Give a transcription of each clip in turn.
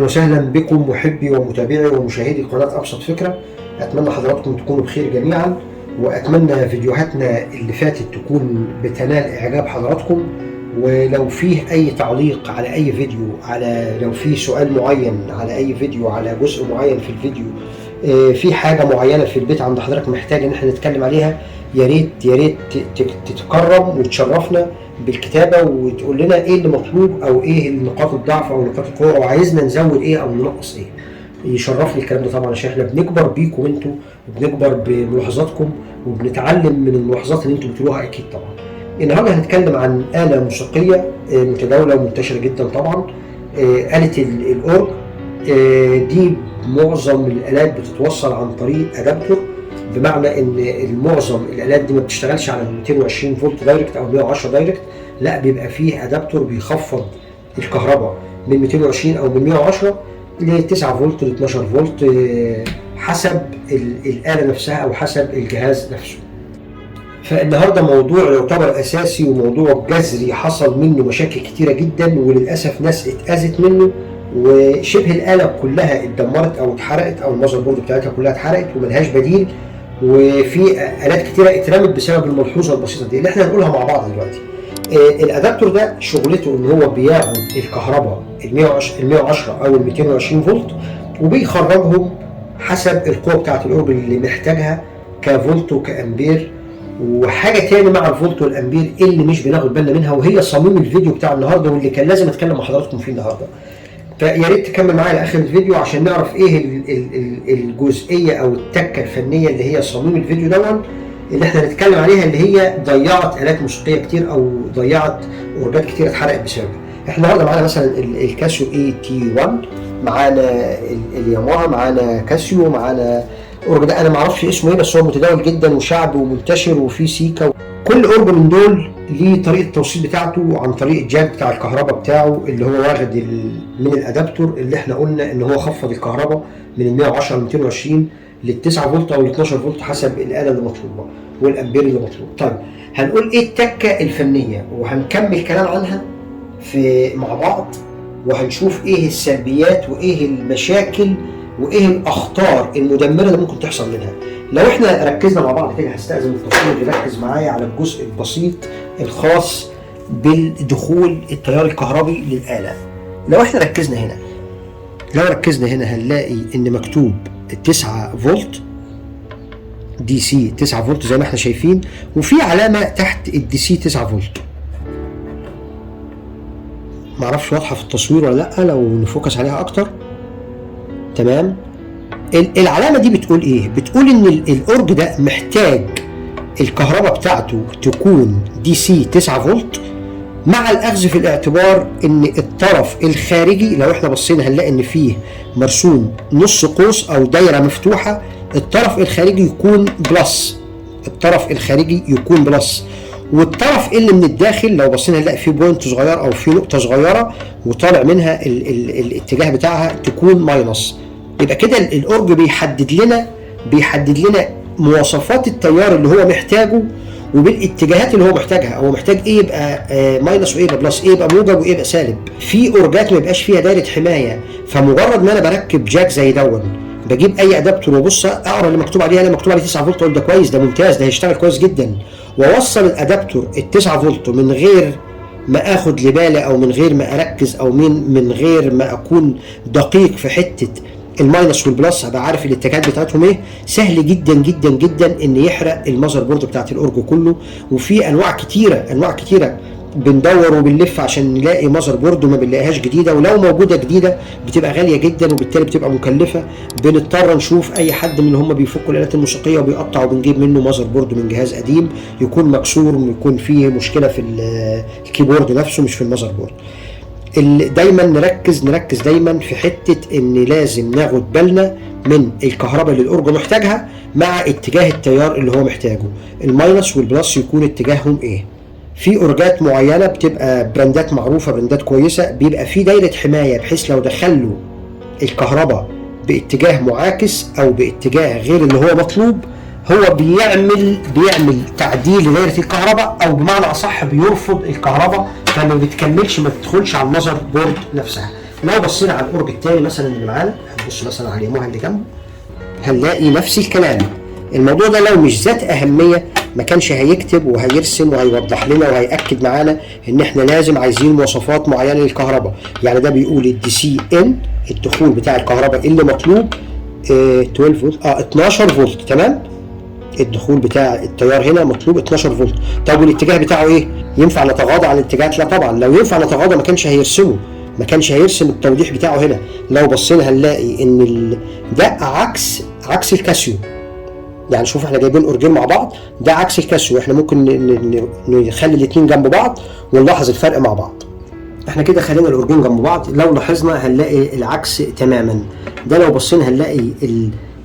وسهلا بكم محبي ومتابعي ومشاهدي قناة أبسط فكرة. أتمنى حضراتكم تكونوا بخير جميعا، وأتمنى فيديوهاتنا اللي فاتت تكون بتنال إعجاب حضراتكم. ولو فيه أي تعليق على أي فيديو، لو فيه سؤال معين على أي فيديو، على جزء معين في الفيديو، في حاجة معينة في البيت عند حضرتك محتاج إن احنا نتكلم عليها، يا ريت تتكرم وتشرفنا بالكتابة وتقول لنا ايه اللي مطلوب او ايه نقاط الضعف او نقاط القوة او عايزنا نزود ايه او ننقص ايه. يشرفني الكلام ده طبعا عشان احنا بنكبر بيكم انتوا وبنكبر بملاحظاتكم وبنتعلم من الملاحظات اللي انتوا بتقولوها اكيد طبعا. النهارده هنتكلم عن آلة موسيقية متداولة ومنتشرة جدا طبعا، آلة الأورج. دي معظم الآلات بتتوصل عن طريق أدابتور، بمعنى ان معظم الالات دي ما بتشتغلش على 220 فولت دايركت او 110 دايركت، لا بيبقى فيه ادابتور بيخفض الكهرباء من 220 او من 110 ل 9 فولت ل 12 فولت، حسب الاله نفسها او حسب الجهاز نفسه. فالنهارده موضوع يعتبر اساسي وموضوع جذري حصل منه مشاكل كتيره جدا، وللاسف ناس اتاذت منه، وشبه الاله كلها اتدمرت او اتحرقت، او المذر بورد بتاعتها كلها اتحرقت وملهاش بديل. وفي الات كتيره اترمت بسبب الملحوظه البسيطه دي اللي احنا هنقولها مع بعض دلوقتي. الادابتور ده شغلته ان هو بياخد الكهرباء ال 110 او ال 220 فولت وبيخرجهم حسب القوه بتاعه الاورج اللي محتاجها كفولت وكامبير. وحاجه تاني مع الفولت والامبير اللي مش بناخد بالنا منها، وهي صميم الفيديو بتاع النهارده واللي كان لازم اتكلم مع حضراتكم فيه النهارده. فيا ريت تكمل معايا لاخر الفيديو عشان نعرف ايه الجزئيه او التكه الفنيه اللي هي صميم الفيديو دون اللي احنا هنتكلم عليها، اللي هي ضيعت الات موسيقيه كتير او ضيعت اورجات كتير اتحرقت بسببها. احنا النهارده معانا مثلا الكاسيو اي تي 1، معانا الياماها، معانا كاسيو، معانا اورج ده انا ما اعرفش اسمه ايه بس هو متداول جدا وشعبي ومنتشر وفي سيكا. كل اورج من دول ليه طريقه التوصيل بتاعته عن طريق الجاك بتاع الكهرباء بتاعه اللي هو واخد من الادابتور اللي احنا قلنا ان هو خفض الكهرباء من ال 110 ل 220 لل 9 فولت او ل 12 فولت حسب الاله اللي مطلوبه والامبير اللي مطلوب. طيب هنقول ايه التكه الفنيه وهنكمل كلام عنها مع بعض، وهنشوف ايه السلبيات وايه المشاكل وايه الاخطار المدمره اللي ممكن تحصل منها. لو احنا ركزنا مع بعض كده هستأذن التصوير يركز معايا على الجزء البسيط الخاص بالدخول التيار الكهربي للآلة. لو احنا ركزنا هنا هنلاقي ان مكتوب 9 فولت دي سي، 9 فولت زي ما احنا شايفين، وفي علامة تحت الدي سي 9 فولت. معرفش واضحة في التصوير ولا لا، لو نفوكس عليها اكتر. تمام. العلامة دي بتقول ايه؟ بتقول ان الاورج ده محتاج الكهرباء بتاعته تكون دي سي 9 فولت، مع الاخذ في الاعتبار ان الطرف الخارجي لو احنا بصينا هنلاقي ان فيه مرسوم نص قوس او دايرة مفتوحة، الطرف الخارجي يكون بلس، والطرف اللي من الداخل لو بصينا هنلاقي فيه بوينت صغير او فيه نقطة صغيرة وطالع منها الاتجاه بتاعها تكون ماينس. يبقى كده الاورج بيحدد لنا مواصفات التيار اللي هو محتاجه وبالاتجاهات اللي هو محتاجها. هو محتاج ايه يبقى ماينس وايه يبقى بلس، ايه يبقى موجب وايه يبقى سالب. في اورجات ما يبقاش فيها دايره حمايه، فمجرد ما انا بركب جاك زي دون بجيب اي ادابتور وابص اقرا اللي مكتوب عليه، انا مكتوب عليه 9 فولت، اقول ده كويس، ده ممتاز، ده هيشتغل كويس جدا، واوصل الادابتور ال 9 فولت من غير ما اخد لبالي او من غير ما اركز او من غير ما اكون دقيق في حته الماينس والبلس، هبقى عارف الاتجاهات بتاعتهم ايه. سهل جدا جدا جدا ان يحرق المذر بورد بتاعت الاورج كله. وفي انواع كتيره بندور وبنلف عشان نلاقي مذر بورد وما بنلاقيهاش جديده، ولو موجوده جديده بتبقى غاليه جدا وبالتالي بتبقى مكلفه. بنضطر نشوف اي حد من اللي هم بيفكوا الالات الموسيقيه وبيقطع وبنجيب منه مذر بورد من جهاز قديم يكون مكسور ويكون فيه مشكله في الكيبورد نفسه مش في المذر بورد. دايما نركز دايما في حته ان لازم ناخد بالنا من الكهرباء اللي الاورج محتاجها مع اتجاه التيار اللي هو محتاجه. الماينس والبلس يكون اتجاههم ايه. في اورجات معينه بتبقى براندات معروفه، براندات كويسه، بيبقى في دايره حمايه بحيث لو دخلوا الكهرباء باتجاه معاكس او باتجاه غير اللي هو مطلوب هو بيعمل تعديل لدايره الكهرباء، او بمعنى اصح بيرفض الكهرباء فما بتكملش، ما بتدخلش على المذر بورد نفسها. لو بصينا على الأورج التاني مثلا اللي معانا، هنبص مثلا على اليموها اللي جنبه، هنلاقي نفس الكلام. الموضوع ده لو مش ذات أهمية ما كانش هيكتب وهيرسم وهيوضح لنا وهيأكد معانا إن إحنا لازم عايزين مواصفات معينة للكهرباء. يعني ده بيقول الدي سي إن الدخول بتاع الكهرباء اللي مطلوب 12 فولت 12 فولت، تمام؟ الدخول بتاع التيار هنا مطلوب 12 فولت. طب والاتجاه بتاعه ايه؟ ينفع نتغاضى عن الاتجاهات؟ لا طبعا. لو ينفع نتغاضى ما كانش هيرسمه، ما كانش هيرسم التوضيح بتاعه هنا. لو بصينا هنلاقي ان ده عكس الكاسيو. يعني شوف احنا جايبين اورجين مع بعض، ده عكس الكاسيو. احنا ممكن نخلي الاثنين جنب بعض ونلاحظ الفرق مع بعض. احنا كده خلينا الاورجين جنب بعض، لو لاحظنا هنلاقي العكس تماما. ده لو بصينا هنلاقي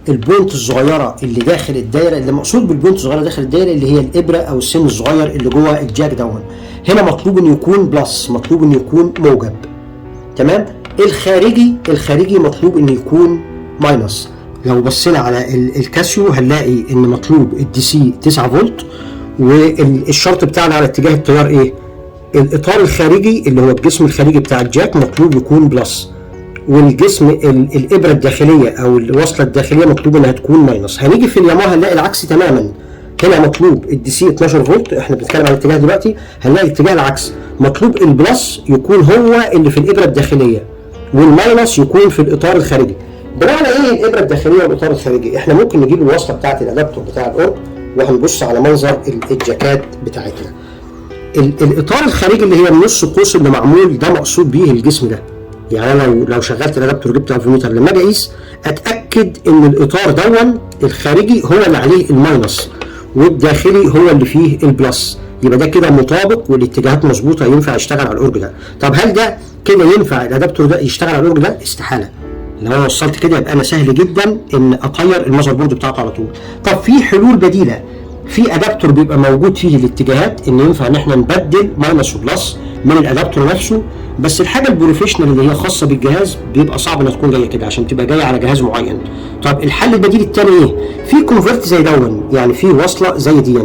البوينت الصغيره اللي داخل الدايره، اللي مقصود بالبوينت الصغيره داخل الدايره اللي هي الابره او السن الصغير اللي جوه الجاك دون، هنا مطلوب انه يكون بلس، مطلوب انه يكون موجب، تمام؟ الخارجي مطلوب انه يكون ماينس. لو بصينا على الكاسيو هنلاقي ان مطلوب الدي سي 9 فولت، والشرط بتاعنا على اتجاه التيار ايه؟ الاطار الخارجي اللي هو الجسم الخارجي بتاع الجاك مطلوب يكون بلس، والجسم الابره الداخليه او الوصله الداخليه مطلوب انها تكون ماينس. هنيجي في الياماها هنلاقي العكس تماما. هنا مطلوب الدي سي 12 فولت، احنا بنتكلم عن الاتجاه دلوقتي، هنلاقي الاتجاه العكس، مطلوب البلس يكون هو اللي في الابره الداخليه والماينس يكون في الاطار الخارجي. بمعنى ايه الابره الداخليه والاطار الخارجي؟ احنا ممكن نجيب الوصله بتاعه الادابتور بتاع الاورج وهنبص على منظر الجاكات بتاعتنا. الاطار الخارجي اللي هي النص قوس اللي معمول ده مقصود بيه الجسم ده. يعني انا لو شغلت الادابتور جبت الفوميتر لما اجي اقيس اتاكد ان الاطار دون الخارجي هو اللي عليه الماينس والداخلي هو اللي فيه البلس، يبقى ده كده مطابق والاتجاهات مظبوطه، ينفع يشتغل على الاورج ده. طب هل ده كده ينفع الادابتور ده يشتغل على الاورج ده؟ استحاله. لو انا وصلت كده يبقى انا سهل جدا ان اطير المذر بورد بتاعته على طول. طب في حلول بديله، في ادابتور بيبقى موجود فيه الاتجاهات ان ينفع ان احنا نبدل ماينس وبلس من الادابتور نفسه، بس الحاجه البروفيشنال اللي هي خاصه بالجهاز بيبقى صعب انها تكون جايه كده عشان تبقى جايه على جهاز معين. طب الحل البديل الثاني ايه؟ في كونفرت زي دون، يعني في وصله زي دي،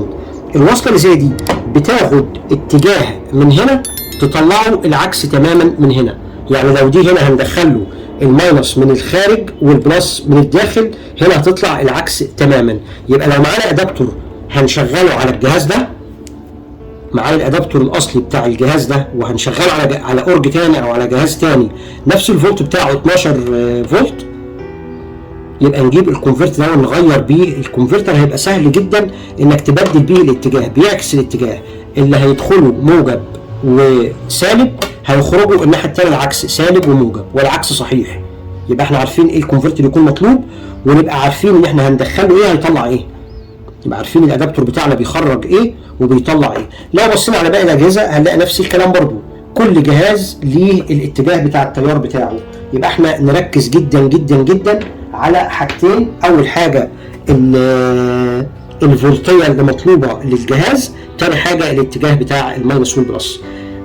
الوصله اللي زي دي بتاخد اتجاه من هنا تطلعه العكس تماما من هنا. يعني لو دي هنا هندخله الماينس من الخارج والبلس من الداخل، هنا هتطلع العكس تماما. يبقى لو معانا ادابتور هنشغله على الجهاز ده، معانا الادابتور الاصلي بتاع الجهاز ده وهنشغله على اورج تاني او على جهاز تاني نفس الفولت بتاعه 12 فولت، يبقى نجيب الكونفرتر ده ونغير بيه. الكونفرتر هيبقى سهل جدا انك تبدل بيه الاتجاه، بيعكس الاتجاه اللي هيدخله موجب وسالب هيخرجوا الناحيه الثانيه العكس، سالب وموجب، والعكس صحيح. يبقى احنا عارفين ايه الكونفرتر يكون مطلوب، ونبقى عارفين ان احنا هندخله ايه هيطلع ايه. يبقى عارفين الادابتور بتاعنا بيخرج ايه وبيطلع ايه. لو بصينا على باقي الاجهزه هنلاقي نفس الكلام برضو، كل جهاز ليه الاتجاه بتاع التيار بتاعه. يبقى احنا نركز جدا جدا جدا على حاجتين. اول حاجه الفولتيه اللي مطلوبه للجهاز، تاني حاجه الاتجاه بتاع الماينس والبلس.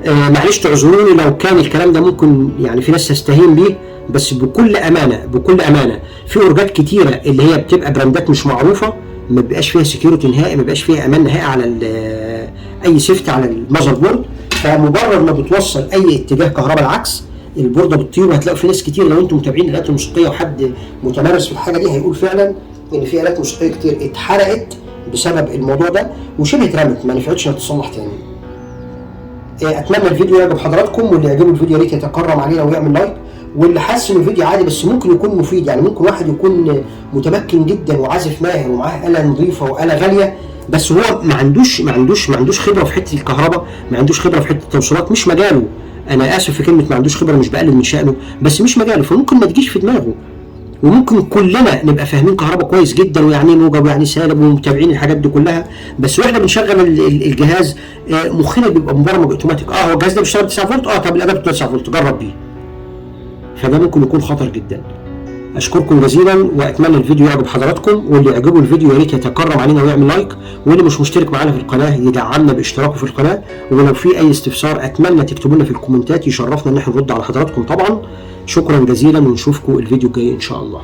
معلش تعذروني لو كان الكلام ده ممكن يعني في ناس تستهين بيه، بس بكل امانه في اورجات كتيره اللي هي بتبقى براندات مش معروفه، ما بيبقاش فيها سكيورتي نهائي، ما بيبقاش فيها امان نهائي على اي سيفت على المذر بورد. فمجرد ما بتوصل اي اتجاه كهرباء العكس البورده بتطير. وهتلاقوا في ناس كتير لو انتم متابعين الالات الموسيقيه وحد متمرس في الحاجه دي هيقول فعلا ان في الات موسيقيه كتير اتحرقت بسبب الموضوع ده وشبه اترمت ما نفعتش انها تتصلح تاني. اتمنى الفيديو يعجب حضراتكم، واللي يعجبه الفيديو يا ريت يتكرم علينا ويعمل لايك، واللي حاسس ان الفيديو عادي بس ممكن يكون مفيد. يعني ممكن واحد يكون متمكن جدا وعازف ماهر ومعاه آلة نظيفة وآلة غالية، بس هو ما عندوش خبرة في حتة الكهرباء، ما عندوش خبرة في حتة التوصيلات، مش مجاله. انا اسف في كلمة ما عندوش خبرة، مش بقلل من شأنه، بس مش مجاله، فممكن ما تجيش في دماغه. وممكن كلنا نبقى فاهمين كهرباء كويس جدا ويعني ايه موجب ويعني سالب ومتابعين الحاجات دي كلها، بس واحنا بنشغل الجهاز مخنا بيبقى مبرمج اوتوماتيك. هو الجهاز ده بيشتغل 9 فولت، طب الادابتور 9 فولت جرب بيه، فده ممكن يكون خطر جدا. اشكركم جزيلا واتمنى الفيديو يعجب حضراتكم، واللي يعجبه الفيديو يا ريت يتكرم علينا ويعمل لايك، واللي مش مشترك معانا في القناه يدعمنا باشتراكه في القناه. ولو في اي استفسار اتمنى تكتبوا لنا في الكومنتات، يشرفنا ان احنا نرد على حضراتكم طبعا. شكرا جزيلا ونشوفكم الفيديو الجاي ان شاء الله.